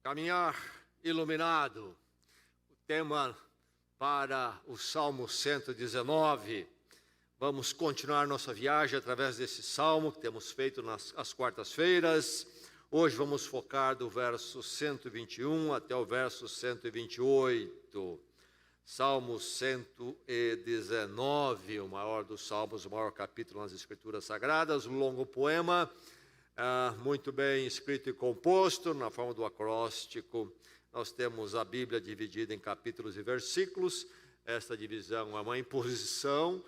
Caminhar iluminado, o tema para o Salmo 119. Vamos continuar nossa viagem através desse salmo que temos feito às quartas-feiras. Hoje vamos focar do verso 121 até o verso 128. Salmo 119, o maior dos salmos, o maior capítulo nas Escrituras Sagradas, um longo poema, muito bem escrito e composto, na forma do acróstico. Nós temos a Bíblia dividida em capítulos e versículos. Esta divisão é uma imposição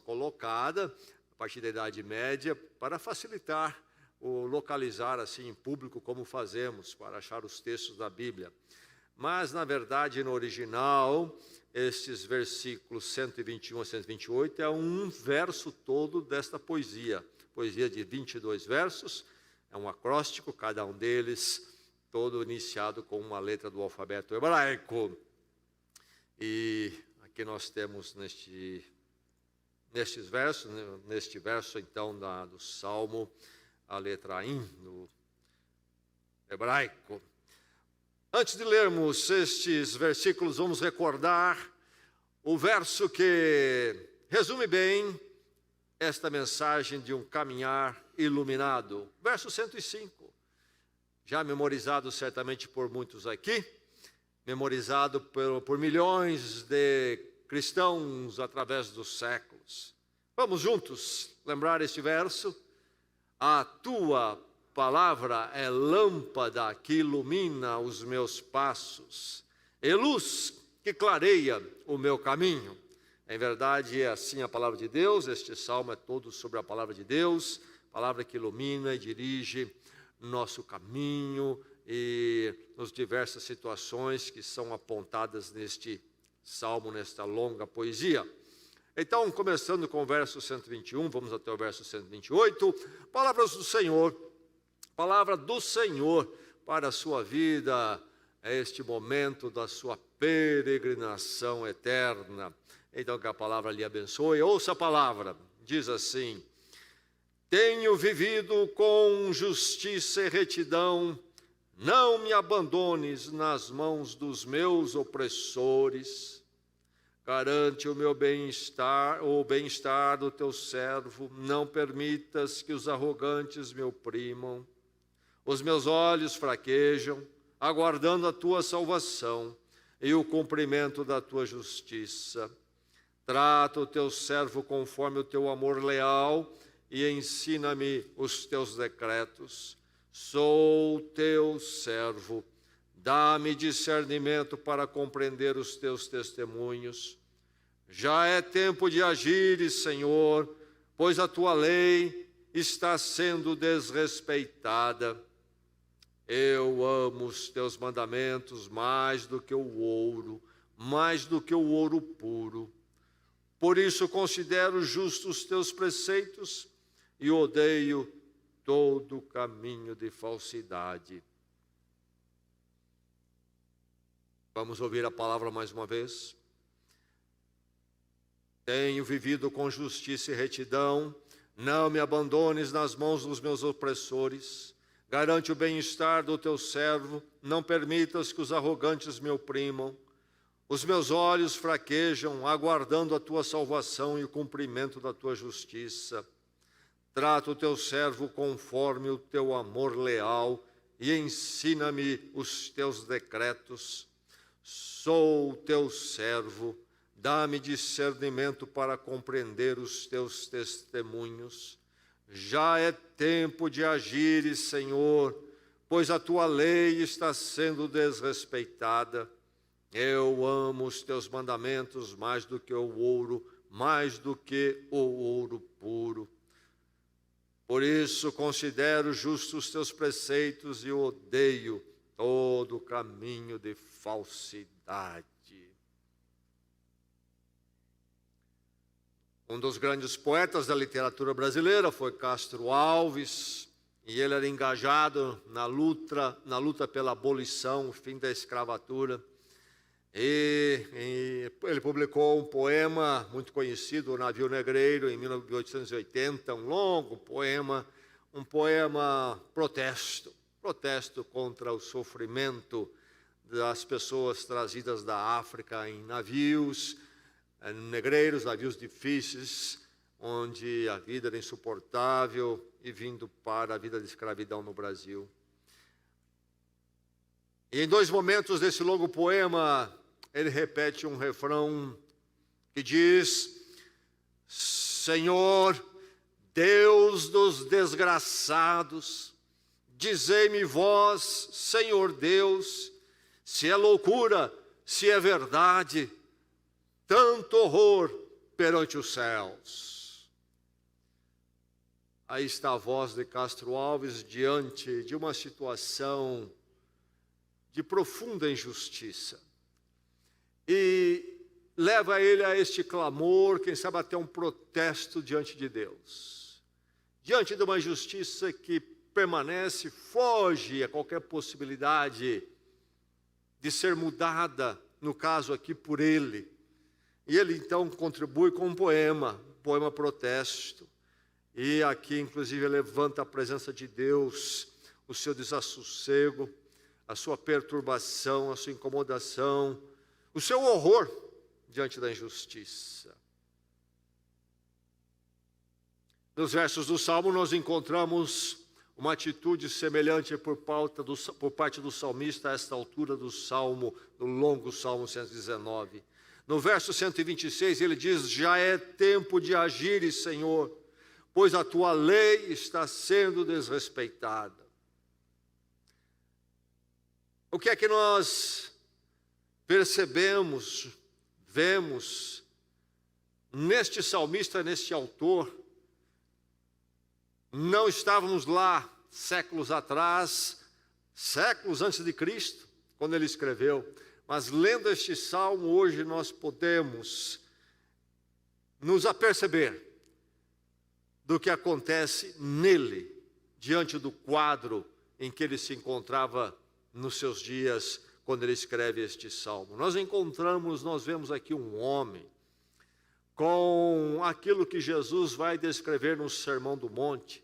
colocada a partir da Idade Média para facilitar o localizar assim em público, como fazemos para achar os textos da Bíblia. Mas, na verdade, no original, estes versículos 121 a 128 é um verso todo desta poesia de 22 versos, é um acróstico, cada um deles todo iniciado com uma letra do alfabeto hebraico. E aqui nós temos neste verso então do Salmo, a letra Ain, no hebraico. Antes de lermos estes versículos, vamos recordar o verso que resume bem esta mensagem de um caminhar iluminado. Verso 105, já memorizado certamente por muitos aqui, memorizado por milhões de cristãos através dos séculos. Vamos juntos lembrar este verso? A tua palavra é lâmpada que ilumina os meus passos, e luz que clareia o meu caminho. Em verdade, é assim a palavra de Deus. Este salmo é todo sobre a palavra de Deus, palavra que ilumina e dirige nosso caminho e nas diversas situações que são apontadas neste salmo, nesta longa poesia. Então, começando com o verso 121, vamos até o verso 128, palavra do Senhor para a sua vida, é este momento da sua peregrinação eterna. Então, que a palavra lhe abençoe. Ouça a palavra, diz assim: tenho vivido com justiça e retidão, não me abandones nas mãos dos meus opressores. Garante o meu bem-estar, o bem-estar do teu servo, não permitas que os arrogantes me oprimam. Os meus olhos fraquejam, aguardando a tua salvação e o cumprimento da tua justiça. Trata o teu servo conforme o teu amor leal e ensina-me os teus decretos. Sou teu servo, dá-me discernimento para compreender os teus testemunhos. Já é tempo de agires, Senhor, pois a tua lei está sendo desrespeitada. Eu amo os teus mandamentos mais do que o ouro puro. Por isso considero justos os teus preceitos e odeio todo caminho de falsidade. Vamos ouvir a palavra mais uma vez. Tenho vivido com justiça e retidão, não me abandones nas mãos dos meus opressores. Garante o bem-estar do teu servo, não permitas que os arrogantes me oprimam. Os meus olhos fraquejam, aguardando a tua salvação e o cumprimento da tua justiça. Trata o teu servo conforme o teu amor leal e ensina-me os teus decretos. Sou teu servo, dá-me discernimento para compreender os teus testemunhos. Já é tempo de agires, Senhor, pois a tua lei está sendo desrespeitada. Eu amo os teus mandamentos mais do que o ouro puro. Por isso considero justos os teus preceitos e odeio todo caminho de falsidade. Um dos grandes poetas da literatura brasileira foi Castro Alves, e ele era engajado na luta pela abolição, o fim da escravatura. E ele publicou um poema muito conhecido, O Navio Negreiro, em 1880, um longo poema, um poema protesto protesto contra o sofrimento das pessoas trazidas da África em navios, negreiros, navios difíceis, onde a vida era insuportável e vindo para a vida de escravidão no Brasil. E em 2 momentos desse longo poema, ele repete um refrão que diz: Senhor, Deus dos desgraçados, dizei-me vós, Senhor Deus, se é loucura, se é verdade, tanto horror perante os céus. Aí está a voz de Castro Alves diante de uma situação de profunda injustiça. E leva ele a este clamor, quem sabe até um protesto diante de Deus. Diante de uma injustiça que permanece, foge a qualquer possibilidade de ser mudada, no caso aqui, por ele. E ele então contribui com um poema protesto. E aqui, inclusive, levanta a presença de Deus, o seu desassossego, a sua perturbação, a sua incomodação, o seu horror diante da injustiça. Nos versos do Salmo, nós encontramos uma atitude semelhante por parte do salmista a esta altura do Salmo, do longo Salmo 119. No verso 126, ele diz: já é tempo de agires, Senhor, pois a tua lei está sendo desrespeitada. O que é que nós percebemos, vemos neste salmista, neste autor? Não estávamos lá séculos atrás, séculos antes de Cristo, quando ele escreveu, mas lendo este salmo hoje nós podemos nos aperceber do que acontece nele, diante do quadro em que ele se encontrava nos seus dias, quando ele escreve este salmo. Nós vemos aqui um homem com aquilo que Jesus vai descrever no Sermão do Monte,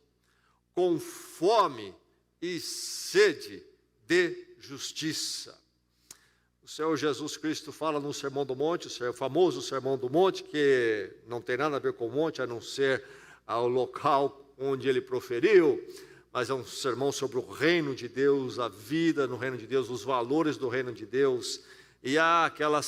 com fome e sede de justiça. O Senhor Jesus Cristo fala no Sermão do Monte, o famoso Sermão do Monte, que não tem nada a ver com o monte, a não ser ao local onde ele proferiu, mas é um sermão sobre o reino de Deus, a vida no reino de Deus, os valores do reino de Deus. E há aquela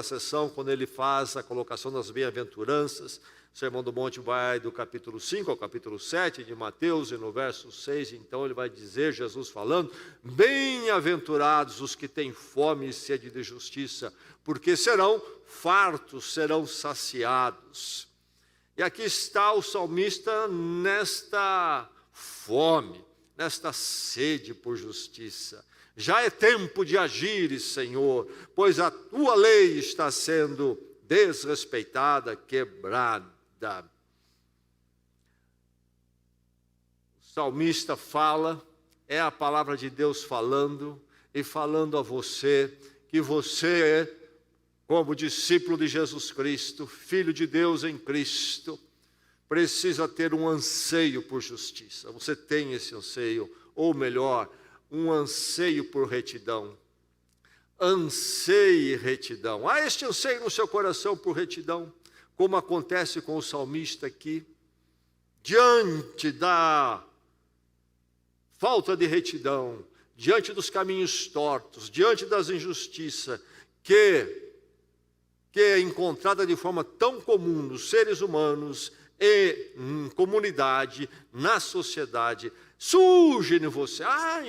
sessão, quando ele faz a colocação das bem-aventuranças. O Sermão do Monte vai do capítulo 5 ao capítulo 7 de Mateus, e no verso 6, então ele vai dizer, Jesus falando: bem-aventurados os que têm fome e sede de justiça, porque serão fartos, serão saciados. E aqui está o salmista nesta fome, nesta sede por justiça. Já é tempo de agires, Senhor, pois a tua lei está sendo desrespeitada, quebrada. O salmista fala, é a palavra de Deus falando, e falando a você, que você é, como discípulo de Jesus Cristo, filho de Deus em Cristo, precisa ter um anseio por justiça. Você tem esse anseio, ou melhor, um anseio por retidão. Anseie retidão. Há este anseio no seu coração por retidão, como acontece com o salmista aqui, diante da falta de retidão, diante dos caminhos tortos, diante das injustiças que é encontrada de forma tão comum nos seres humanos e em comunidade, na sociedade. Surge em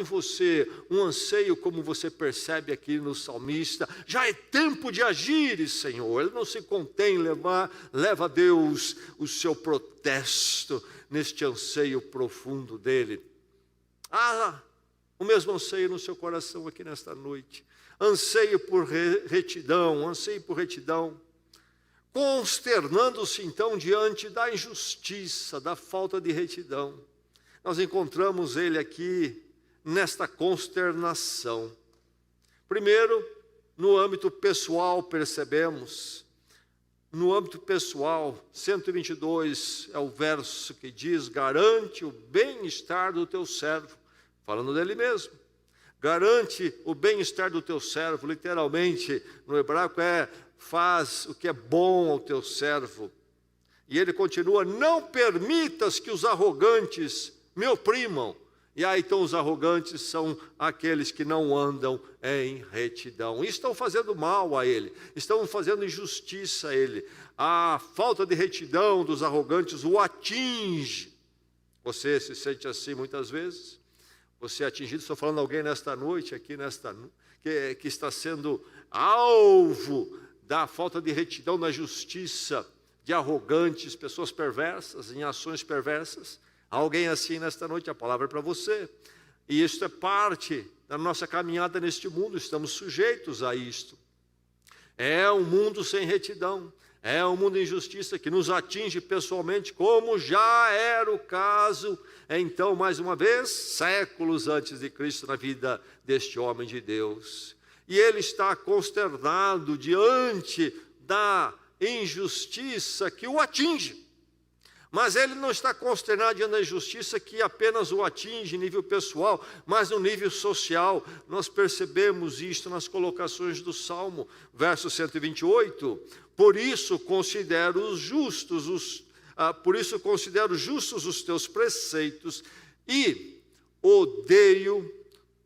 você um anseio, como você percebe aqui no salmista. Já é tempo de agir, Senhor. Ele não se contém, leva a Deus o seu protesto neste anseio profundo dele. O mesmo anseio no seu coração aqui nesta noite. Anseio por retidão, consternando-se então diante da injustiça, da falta de retidão. Nós encontramos ele aqui nesta consternação. Primeiro, no âmbito pessoal, percebemos, no âmbito pessoal, 122 é o verso que diz: garante o bem-estar do teu servo, falando dele mesmo. Garante o bem-estar do teu servo, literalmente, no hebraico faz o que é bom ao teu servo. E ele continua, não permitas que os arrogantes me oprimam. E aí então os arrogantes são aqueles que não andam em retidão. E estão fazendo mal a ele, estão fazendo injustiça a ele. A falta de retidão dos arrogantes o atinge. Você se sente assim muitas vezes? Você é atingido? Estou falando a alguém nesta noite, aqui que está sendo alvo da falta de retidão na justiça, de arrogantes, pessoas perversas, em ações perversas. Alguém assim nesta noite, a palavra é para você. E isso é parte da nossa caminhada neste mundo, estamos sujeitos a isto. É um mundo sem retidão, é um mundo de injustiça que nos atinge pessoalmente, como já era o caso, então, mais uma vez, séculos antes de Cristo, na vida deste homem de Deus. E ele está consternado diante da injustiça que o atinge. Mas ele não está consternado diante da injustiça que apenas o atinge em nível pessoal, mas no nível social. Nós percebemos isto nas colocações do Salmo, verso 128. Por isso considero justos os teus preceitos e odeio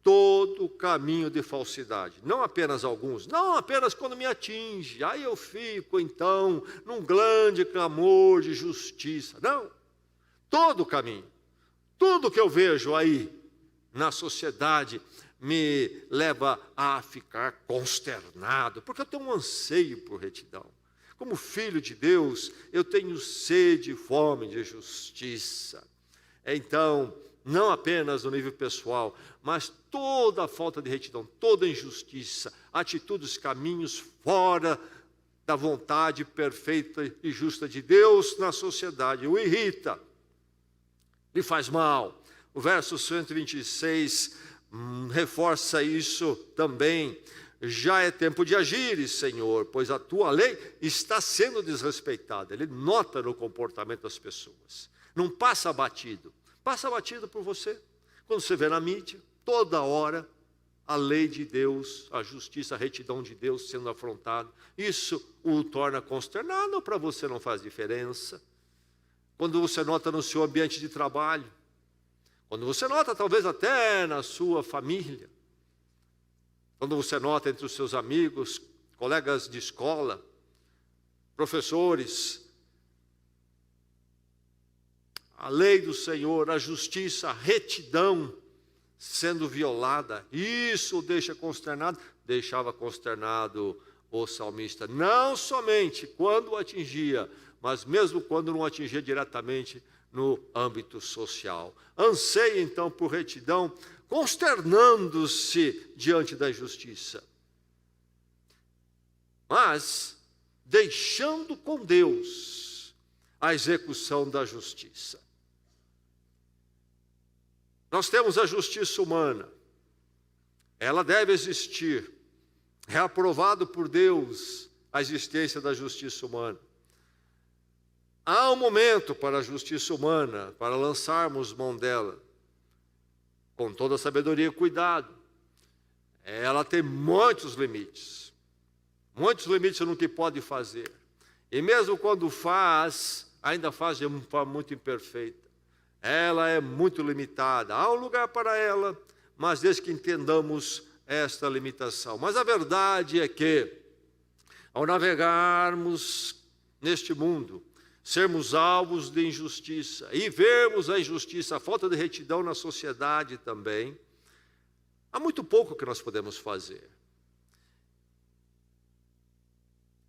todo caminho de falsidade. Não apenas alguns, não apenas quando me atinge. Aí eu fico, então, num grande clamor de justiça. Não, todo caminho, tudo que eu vejo aí na sociedade me leva a ficar consternado, porque eu tenho um anseio por retidão. Como filho de Deus, eu tenho sede e fome de justiça. Então, não apenas no nível pessoal, mas toda a falta de retidão, toda a injustiça, atitudes, caminhos fora da vontade perfeita e justa de Deus na sociedade, o irrita, lhe faz mal. O verso 126 reforça isso também. Já é tempo de agires, Senhor, pois a tua lei está sendo desrespeitada. Ele nota no comportamento das pessoas, não passa batido. Passa batido por você. Quando você vê na mídia, toda hora, a lei de Deus, a justiça, a retidão de Deus sendo afrontada. Isso o torna consternado, ou para você não faz diferença? Quando você nota no seu ambiente de trabalho, quando você nota talvez até na sua família, quando você nota entre os seus amigos, colegas de escola, professores, a lei do Senhor, a justiça, a retidão sendo violada, isso o deixa consternado, deixava consternado o salmista, não somente quando o atingia, mas mesmo quando não atingia diretamente no âmbito social. Anseia então por retidão, consternando-se diante da injustiça, mas deixando com Deus a execução da justiça. Nós temos a justiça humana, ela deve existir, é aprovado por Deus a existência da justiça humana. Há um momento para a justiça humana, para lançarmos mão dela, com toda a sabedoria e cuidado. Ela tem muitos limites no que pode fazer. E mesmo quando faz, ainda faz de uma forma muito imperfeita. Ela é muito limitada. Há um lugar para ela, mas desde que entendamos esta limitação. Mas a verdade é que, ao navegarmos neste mundo, sermos alvos de injustiça e vermos a injustiça, a falta de retidão na sociedade também, há muito pouco que nós podemos fazer.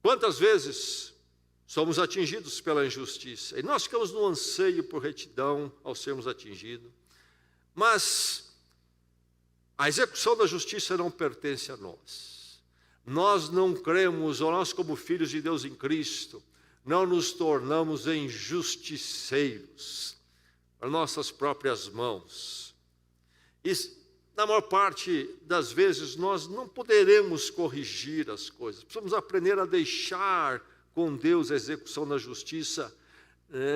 Quantas vezes somos atingidos pela injustiça, e nós ficamos no anseio por retidão ao sermos atingidos, mas a execução da justiça não pertence a nós. Nós não cremos, ou nós como filhos de Deus em Cristo, não nos tornamos injusticeiros para nossas próprias mãos. E na maior parte das vezes nós não poderemos corrigir as coisas, precisamos aprender a deixar com Deus a execução da justiça,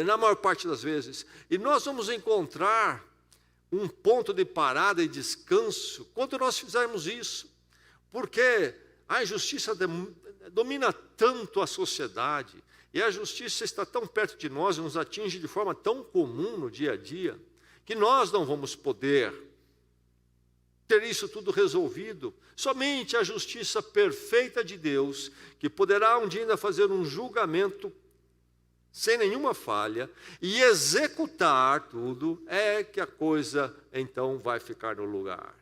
na maior parte das vezes. E nós vamos encontrar um ponto de parada e descanso quando nós fizermos isso, porque a injustiça domina tanto a sociedade, e a justiça está tão perto de nós e nos atinge de forma tão comum no dia a dia, que nós não vamos poder ter isso tudo resolvido. Somente a justiça perfeita de Deus, que poderá um dia ainda fazer um julgamento sem nenhuma falha e executar tudo, é que a coisa então vai ficar no lugar.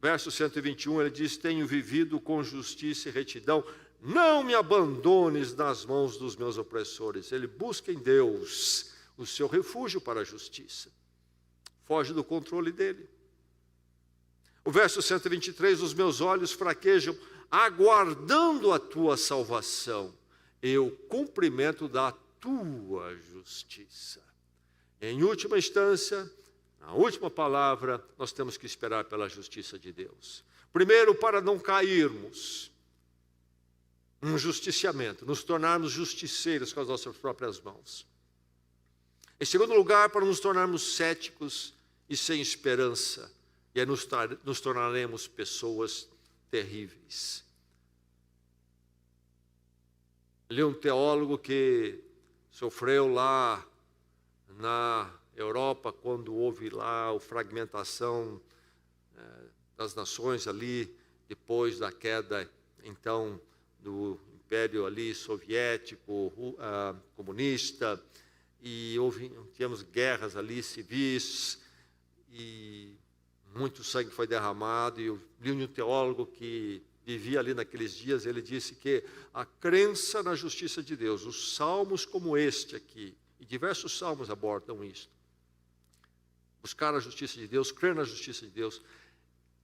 Verso 121, ele diz: tenho vivido com justiça e retidão, não me abandones nas mãos dos meus opressores. Ele busca em Deus o seu refúgio para a justiça. Foge do controle dele. O verso 123, os meus olhos fraquejam, aguardando a tua salvação, e o cumprimento da tua justiça. Em última instância, na última palavra, nós temos que esperar pela justiça de Deus. Primeiro, para não cairmos um justiciamento, nos tornarmos justiceiros com as nossas próprias mãos. Em segundo lugar, para nos tornarmos céticos e sem esperança, e aí nos tornaremos pessoas terríveis. Li um teólogo que sofreu lá na Europa, quando houve lá a fragmentação das nações ali, depois da queda, então, do Império ali soviético, comunista, e tivemos guerras ali civis, e muito sangue foi derramado. E eu li um teólogo que vivia ali naqueles dias, ele disse que a crença na justiça de Deus, os salmos como este aqui, e diversos salmos abordam isto, buscar a justiça de Deus, crer na justiça de Deus,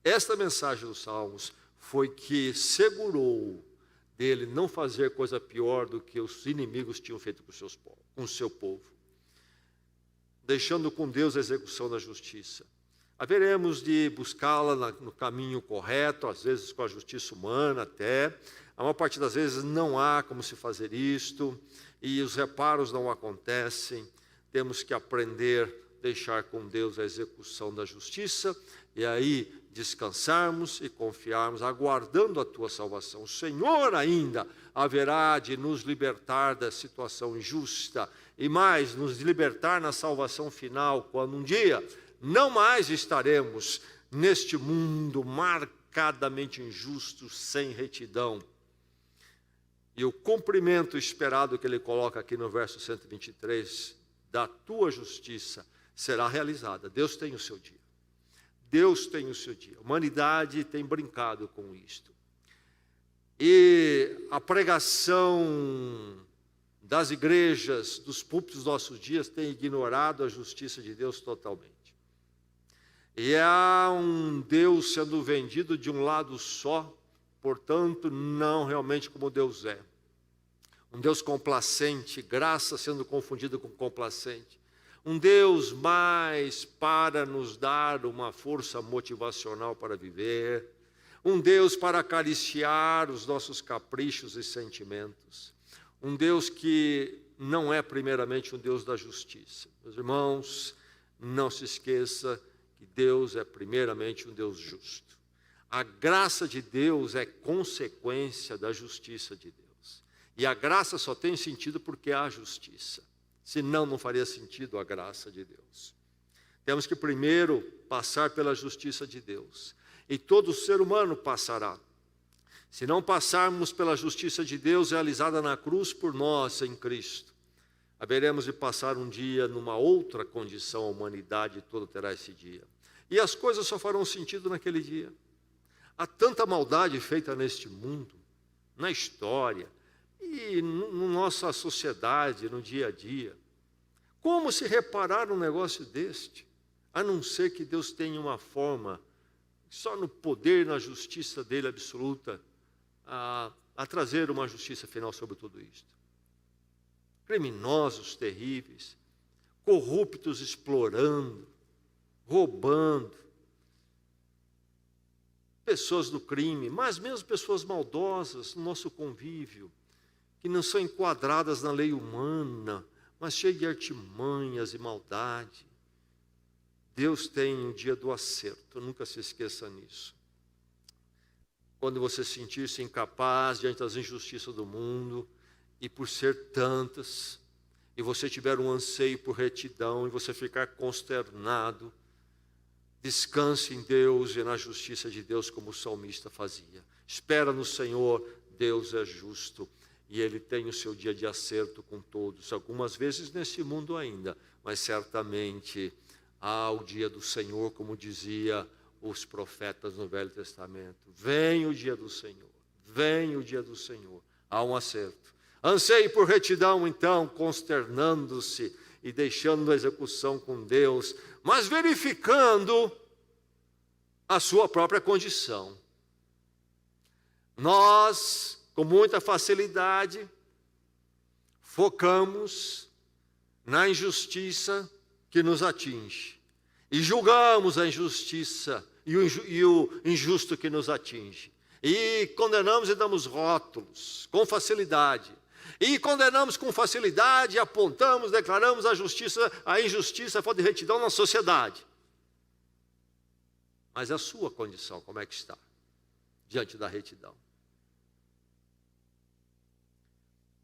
esta mensagem dos salmos foi que segurou dele não fazer coisa pior do que os inimigos tinham feito com o seu povo, deixando com Deus a execução da justiça. Haveremos de buscá-la no caminho correto, às vezes com a justiça humana até. A maior parte das vezes não há como se fazer isto, e os reparos não acontecem. Temos que aprender a deixar com Deus a execução da justiça, e aí descansarmos e confiarmos, aguardando a tua salvação. O Senhor ainda haverá de nos libertar da situação injusta, e mais, nos libertar na salvação final, quando um dia não mais estaremos neste mundo marcadamente injusto, sem retidão. E o cumprimento esperado que ele coloca aqui no verso 123, da tua justiça, será realizada. Deus tem o seu dia. Deus tem o seu dia. A humanidade tem brincado com isto. E a pregação das igrejas, dos púlpitos dos nossos dias, tem ignorado a justiça de Deus totalmente. E há um Deus sendo vendido de um lado só, portanto, não realmente como Deus é. Um Deus complacente, graça sendo confundida com complacente. Um Deus mais para nos dar uma força motivacional para viver. Um Deus para acariciar os nossos caprichos e sentimentos. Um Deus que não é primeiramente um Deus da justiça. Meus irmãos, não se esqueça que Deus é primeiramente um Deus justo. A graça de Deus é consequência da justiça de Deus. E a graça só tem sentido porque há justiça. Senão não faria sentido a graça de Deus. Temos que primeiro passar pela justiça de Deus. E todo ser humano passará. Se não passarmos pela justiça de Deus realizada na cruz por nós em Cristo, haveremos de passar um dia numa outra condição, a humanidade toda terá esse dia. E as coisas só farão sentido naquele dia. Há tanta maldade feita neste mundo, na história, e na nossa sociedade, no dia a dia. Como se reparar num negócio deste? A não ser que Deus tenha uma forma, só no poder e na justiça dele absoluta, a trazer uma justiça final sobre tudo isto. Criminosos terríveis, corruptos explorando, roubando, pessoas do crime, mas mesmo pessoas maldosas no nosso convívio, que não são enquadradas na lei humana, mas cheias de artimanhas e maldade. Deus tem um dia do acerto, nunca se esqueça nisso. Quando você sentir-se incapaz diante das injustiças do mundo, e por ser tantas, e você tiver um anseio por retidão, e você ficar consternado, descanse em Deus e na justiça de Deus, como o salmista fazia. Espera no Senhor, Deus é justo, e Ele tem o seu dia de acerto com todos, algumas vezes nesse mundo ainda, mas certamente há o dia do Senhor, como dizia os profetas no Velho Testamento. Vem o dia do Senhor, vem o dia do Senhor, há um acerto. Anseie por retidão, então, consternando-se e deixando a execução com Deus, mas verificando a sua própria condição. Nós, com muita facilidade, focamos na injustiça que nos atinge e julgamos a injustiça e o injusto que nos atinge. E condenamos e damos rótulos com facilidade. E condenamos com facilidade, apontamos, declaramos a injustiça, a falta de retidão na sociedade. Mas a sua condição, como é que está diante da retidão?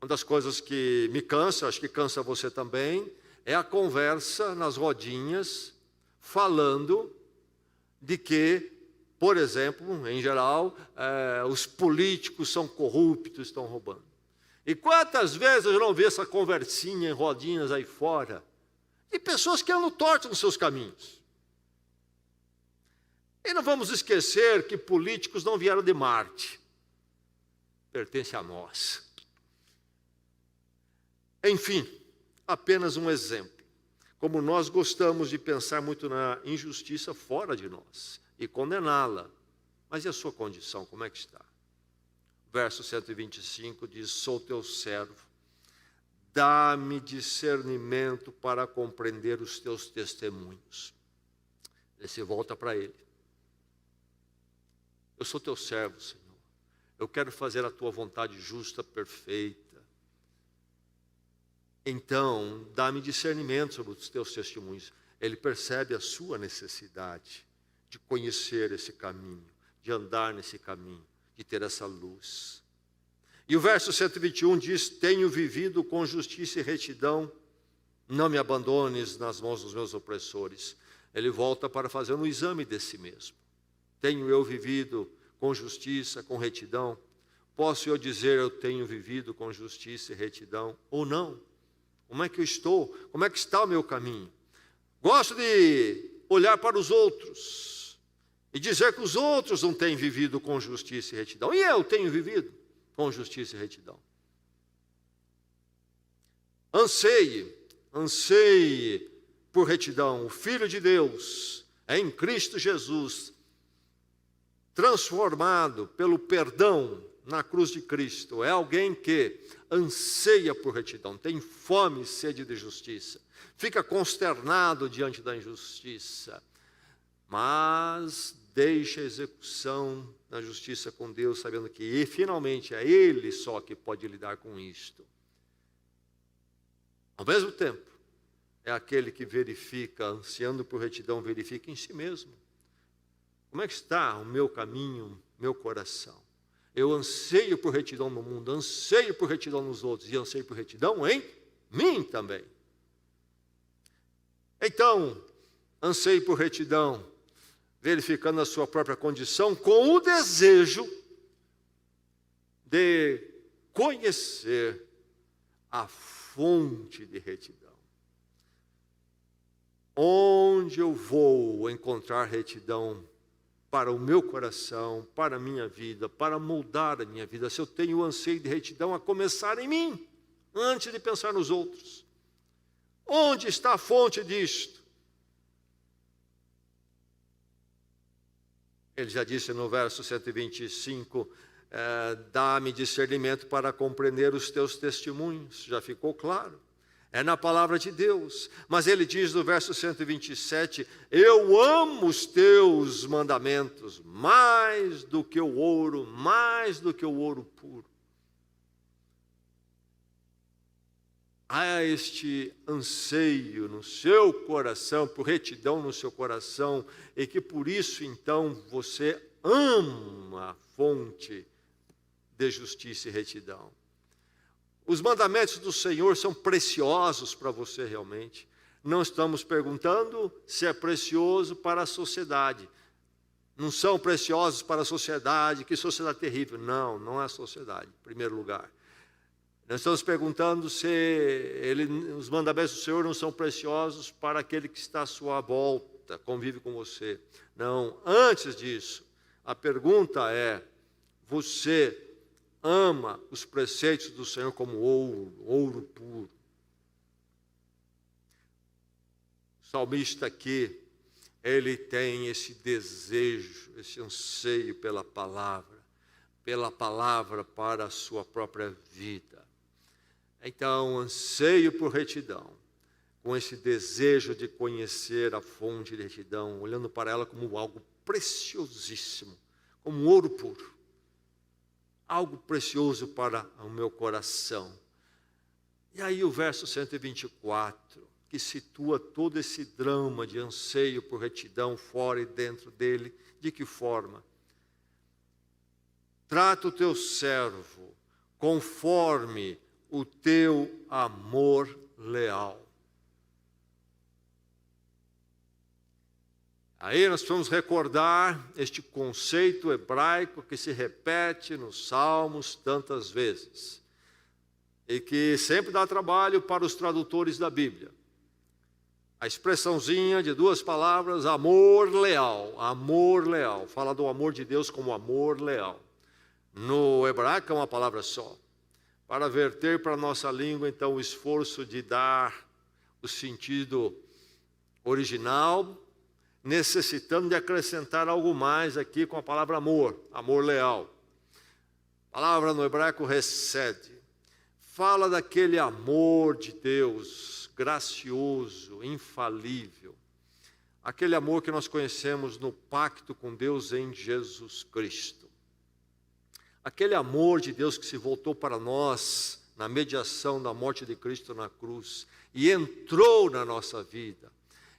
Uma das coisas que me cansa, acho que cansa você também, é a conversa nas rodinhas, falando de que, por exemplo, em geral, os políticos são corruptos, estão roubando. E quantas vezes eu não vi essa conversinha em rodinhas aí fora, de pessoas que andam tortas nos seus caminhos. E não vamos esquecer que políticos não vieram de Marte, pertence a nós. Enfim, apenas um exemplo. Como nós gostamos de pensar muito na injustiça fora de nós e condená-la. Mas e a sua condição, como é que está? Verso 125 diz: sou teu servo, dá-me discernimento para compreender os teus testemunhos. E você volta para ele. Eu sou teu servo, Senhor. Eu quero fazer a tua vontade justa, perfeita. Então, dá-me discernimento sobre os teus testemunhos. Ele percebe a sua necessidade de conhecer esse caminho, de andar nesse caminho, de ter essa luz. E o verso 121 diz: tenho vivido com justiça e retidão, não me abandones nas mãos dos meus opressores. Ele volta para fazer um exame de si mesmo. Tenho eu vivido com justiça, com retidão? Posso eu dizer eu tenho vivido com justiça e retidão ou não? Como é que eu estou? Como é que está o meu caminho? Gosto de olhar para os outros e dizer que os outros não têm vivido com justiça e retidão. E eu tenho vivido com justiça e retidão. Anseie por retidão. O Filho de Deus é em Cristo Jesus, transformado pelo perdão na cruz de Cristo, é alguém que anseia por retidão, tem fome e sede de justiça, fica consternado diante da injustiça, mas deixa a execução da justiça com Deus, sabendo que finalmente é Ele só que pode lidar com isto. Ao mesmo tempo, é aquele que verifica, ansiando por retidão, verifica em si mesmo. Como é que está o meu caminho, meu coração? Eu anseio por retidão no mundo, anseio por retidão nos outros, e anseio por retidão em mim também. Então, anseio por retidão, verificando a sua própria condição, com o desejo de conhecer a fonte de retidão. Onde eu vou encontrar retidão para o meu coração, para a minha vida, para moldar a minha vida, se eu tenho o anseio de retidão a começar em mim, antes de pensar nos outros. Onde está a fonte disto? Ele já disse no verso 125, dá-me discernimento para compreender os teus testemunhos, já ficou claro. É na palavra de Deus. Mas ele diz no verso 127, eu amo os teus mandamentos mais do que o ouro puro. há este anseio no seu coração, por retidão no seu coração, e que por isso então você ama a fonte de justiça e retidão. Os mandamentos do Senhor são preciosos para você realmente. Não estamos perguntando se é precioso para a sociedade. Não são preciosos para a sociedade, que sociedade terrível. Não, não é a sociedade, em primeiro lugar. Nós estamos perguntando se os mandamentos do Senhor não são preciosos para aquele que está à sua volta, convive com você. Não, antes disso, a pergunta é, você ama os preceitos do Senhor como ouro, ouro puro? O salmista aqui, ele tem esse desejo, esse anseio pela palavra para a sua própria vida. Então, anseio por retidão, com esse desejo de conhecer a fonte de retidão, olhando para ela como algo preciosíssimo, como ouro puro, algo precioso para o meu coração. E aí o verso 124, que situa todo esse drama de anseio por retidão fora e dentro dele, de que forma? Trata o teu servo conforme o teu amor leal. Aí nós vamos recordar este conceito hebraico que se repete nos Salmos tantas vezes e que sempre dá trabalho para os tradutores da Bíblia. A expressãozinha de duas palavras, amor leal, fala do amor de Deus como amor leal. No hebraico é uma palavra só. Para verter para a nossa língua, então, o esforço de dar o sentido original, necessitando de acrescentar algo mais aqui com a palavra amor, amor leal. A palavra no hebraico recede, fala daquele amor de Deus, gracioso, infalível, aquele amor que nós conhecemos no pacto com Deus em Jesus Cristo. Aquele amor de Deus que se voltou para nós na mediação da morte de Cristo na cruz e entrou na nossa vida.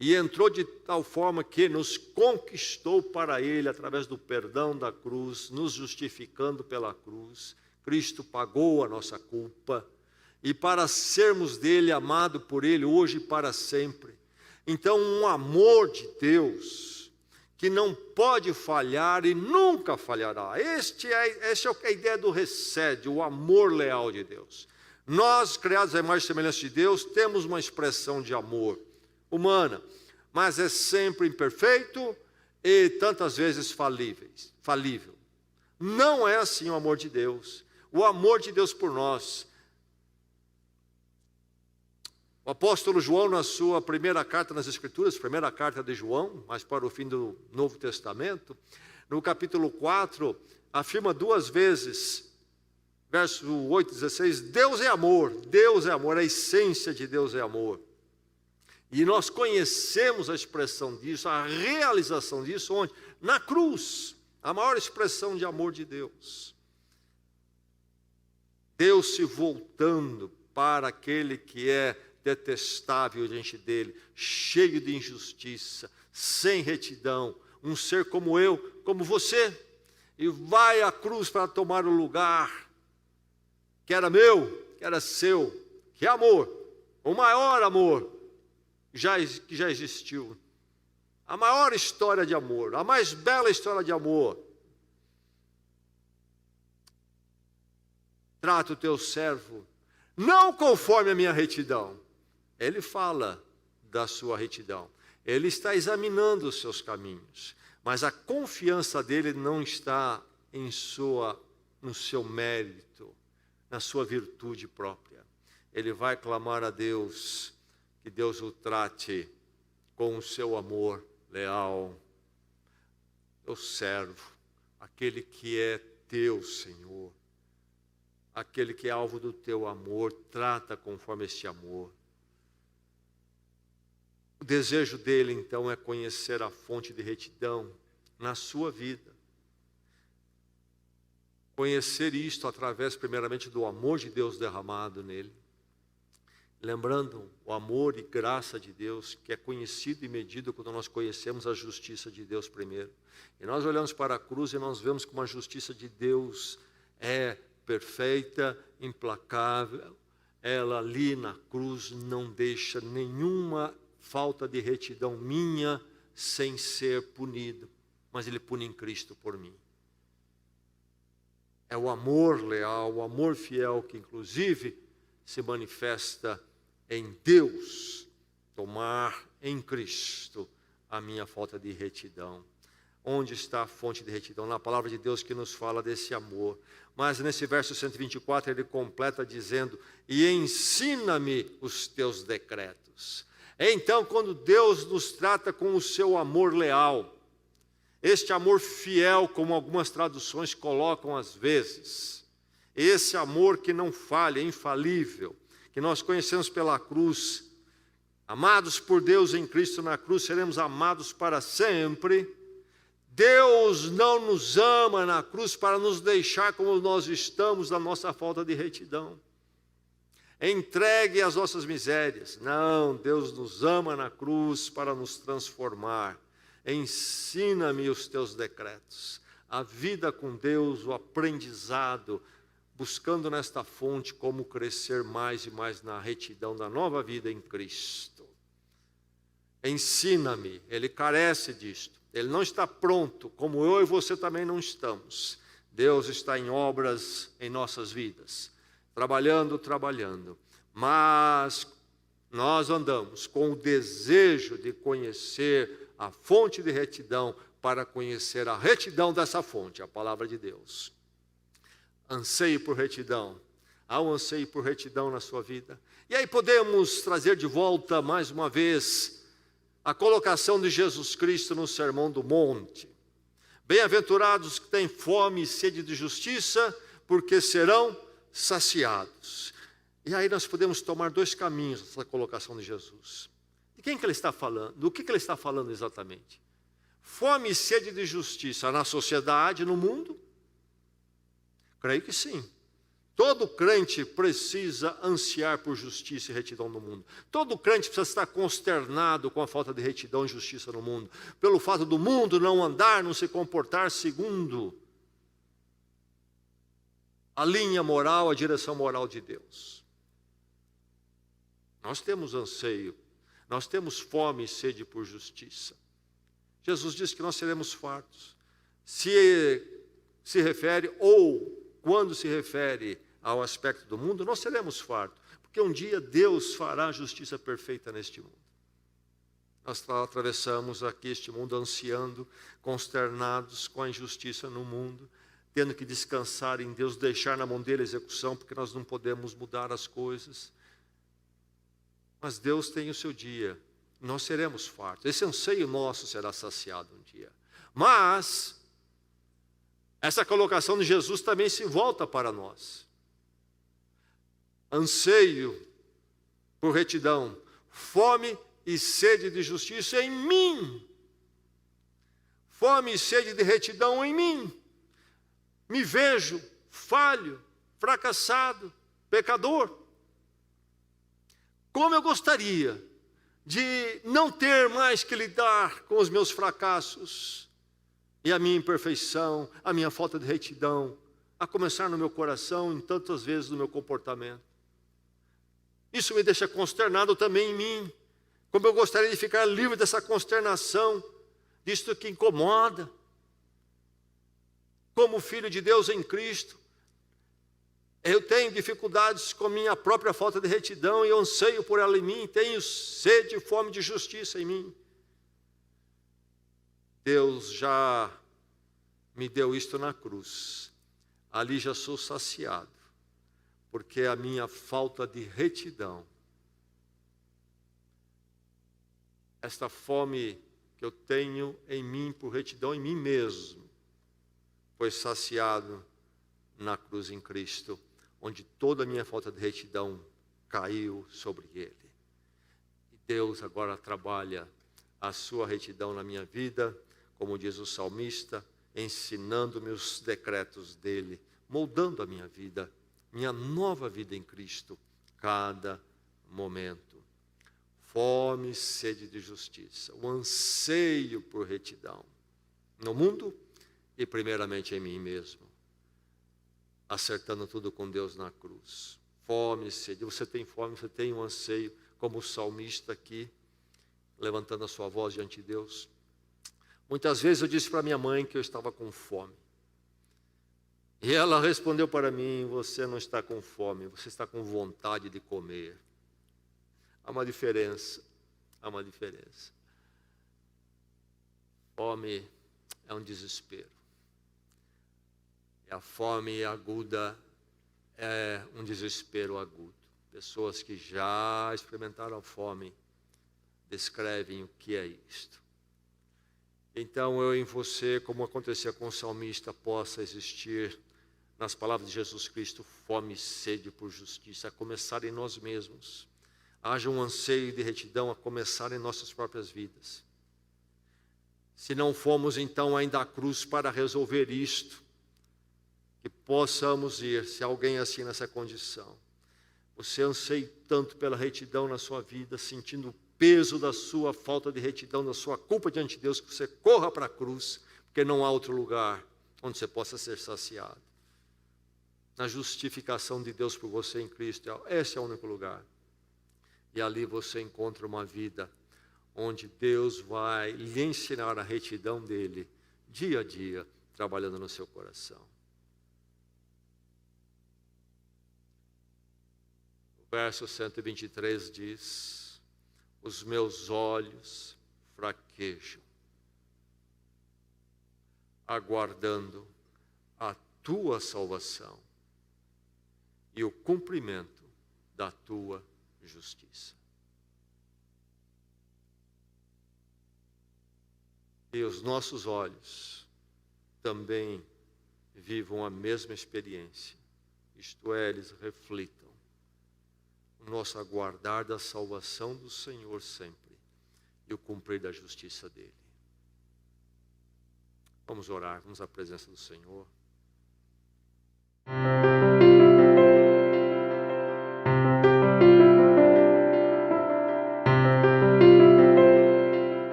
E entrou de tal forma que nos conquistou para Ele através do perdão da cruz, nos justificando pela cruz. Cristo pagou a nossa culpa. E para sermos dele, amado por Ele, hoje e para sempre. Então, um amor de Deus que não pode falhar e nunca falhará. Essa é a ideia do recede, o amor leal de Deus. Nós, criados à imagem e semelhança de Deus, temos uma expressão de amor humana, mas é sempre imperfeito e tantas vezes falível. Não é assim o amor de Deus. O amor de Deus por nós. O apóstolo João, na sua primeira carta nas Escrituras, primeira carta de João, mas para o fim do Novo Testamento, no capítulo 4, afirma duas vezes, verso 8 e 16, Deus é amor, a essência de Deus é amor. E nós conhecemos a expressão disso, a realização disso, onde? Na cruz, a maior expressão de amor de Deus. Deus se voltando para aquele que é detestável diante dele, cheio de injustiça, sem retidão, um ser como eu, como você, e vai à cruz para tomar o lugar que era meu, que era seu, que é amor, o maior amor que já existiu, a maior história de amor, a mais bela história de amor. Trata o teu servo não conforme a minha retidão. Ele fala da sua retidão. Ele está examinando os seus caminhos. Mas a confiança dele não está no seu mérito, na sua virtude própria. Ele vai clamar a Deus, que Deus o trate com o seu amor leal. Teu servo, aquele que é teu, Senhor. Aquele que é alvo do teu amor, trata conforme este amor. O desejo dele, então, é conhecer a fonte de retidão na sua vida. Conhecer isto através, primeiramente, do amor de Deus derramado nele. lembrando o amor e graça de Deus, que é conhecido e medido quando nós conhecemos a justiça de Deus primeiro. E nós olhamos para a cruz e nós vemos como a justiça de Deus é perfeita, implacável. Ela ali na cruz não deixa nenhuma falta de retidão minha sem ser punido, mas Ele pune em Cristo por mim. É o amor leal, o amor fiel que inclusive se manifesta em Deus, tomar em Cristo a minha falta de retidão. Onde está a fonte de retidão? Na palavra de Deus que nos fala desse amor. Mas nesse verso 124 ele completa dizendo: e ensina-me os teus decretos. Então, quando Deus nos trata com o seu amor leal, este amor fiel, como algumas traduções colocam às vezes, esse amor que não falha, infalível, que nós conhecemos pela cruz, amados por Deus em Cristo na cruz, seremos amados para sempre. Deus não nos ama na cruz para nos deixar como nós estamos, na nossa falta de retidão, entregue as nossas misérias. Não, Deus nos ama na cruz para nos transformar. Ensina-me os teus decretos. A vida com Deus, o aprendizado, buscando nesta fonte como crescer mais e mais na retidão da nova vida em Cristo. Ensina-me, ele carece disto. Ele não está pronto, como eu e você também não estamos. Deus está em obras em nossas vidas, trabalhando, mas nós andamos com o desejo de conhecer a fonte de retidão para conhecer a retidão dessa fonte, a palavra de Deus. Anseio por retidão. Há um anseio por retidão na sua vida. E aí podemos trazer de volta mais uma vez a colocação de Jesus Cristo no Sermão do Monte. Bem-aventurados que têm fome e sede de justiça, porque serão saciados. E aí nós podemos tomar dois caminhos nessa colocação de Jesus. De quem que ele está falando? Do que ele está falando exatamente? Fome e sede de justiça na sociedade, no mundo? Creio que sim. Todo crente precisa ansiar por justiça e retidão no mundo. Todo crente precisa estar consternado com a falta de retidão e justiça no mundo, pelo fato do mundo não andar, não se comportar segundo a linha moral, a direção moral de Deus. Nós temos anseio, nós temos fome e sede por justiça. Jesus disse que nós seremos fartos. Se refere, ou quando se refere ao aspecto do mundo, nós seremos fartos, porque um dia Deus fará justiça perfeita neste mundo. Nós atravessamos aqui este mundo ansiando, consternados com a injustiça no mundo, tendo que descansar em Deus, deixar na mão dele a execução, porque nós não podemos mudar as coisas. Mas Deus tem o seu dia, nós seremos fartos. Esse anseio nosso será saciado um dia. Mas essa colocação de Jesus também se volta para nós. Anseio por retidão, fome e sede de justiça em mim. Fome e sede de retidão em mim. Me vejo falho, fracassado, pecador. Como eu gostaria de não ter mais que lidar com os meus fracassos e a minha imperfeição, a minha falta de retidão, a começar no meu coração, em tantas vezes no meu comportamento. Isso me deixa consternado também em mim. Como eu gostaria de ficar livre dessa consternação, disto que incomoda. Como filho de Deus em Cristo, eu tenho dificuldades com minha própria falta de retidão e anseio por ela em mim, tenho sede e fome de justiça em mim. Deus já me deu isto na cruz. Ali já sou saciado, porque a minha falta de retidão, esta fome que eu tenho em mim por retidão em mim mesmo, foi saciado na cruz em Cristo, onde toda a minha falta de retidão caiu sobre ele. E Deus agora trabalha a sua retidão na minha vida, como diz o salmista, ensinando-me os decretos dele, moldando a minha vida, minha nova vida em Cristo, cada momento. Fome e sede de justiça, o anseio por retidão no mundo e primeiramente em mim mesmo, acertando tudo com Deus na cruz. Fome e sede, você tem fome, você tem um anseio, como o salmista aqui, levantando a sua voz diante de Deus. Muitas vezes eu disse para minha mãe que eu estava com fome. E ela respondeu para mim: você não está com fome, você está com vontade de comer. Há uma diferença, há uma diferença. Fome é um desespero. E a fome aguda é um desespero agudo. Pessoas que já experimentaram a fome descrevem o que é isto. Então eu em você, como acontecia com o salmista, possa existir, nas palavras de Jesus Cristo, fome e sede por justiça, a começar em nós mesmos. Haja um anseio de retidão a começar em nossas próprias vidas. Se não fomos então ainda à cruz para resolver isto, que possamos ir, se alguém assim nessa condição, você anseia tanto pela retidão na sua vida, sentindo o peso da sua falta de retidão, da sua culpa diante de Deus, que você corra para a cruz, porque não há outro lugar onde você possa ser saciado. Na justificação de Deus por você em Cristo, esse é o único lugar. E ali você encontra uma vida onde Deus vai lhe ensinar a retidão dele, dia a dia, trabalhando no seu coração. O verso 123 diz: os meus olhos fraquejam, aguardando a tua salvação e o cumprimento da tua justiça. E os nossos olhos também vivam a mesma experiência, isto é, eles reflitam o nosso aguardar da salvação do Senhor sempre e o cumprir da justiça dele. Vamos orar, vamos à presença do Senhor.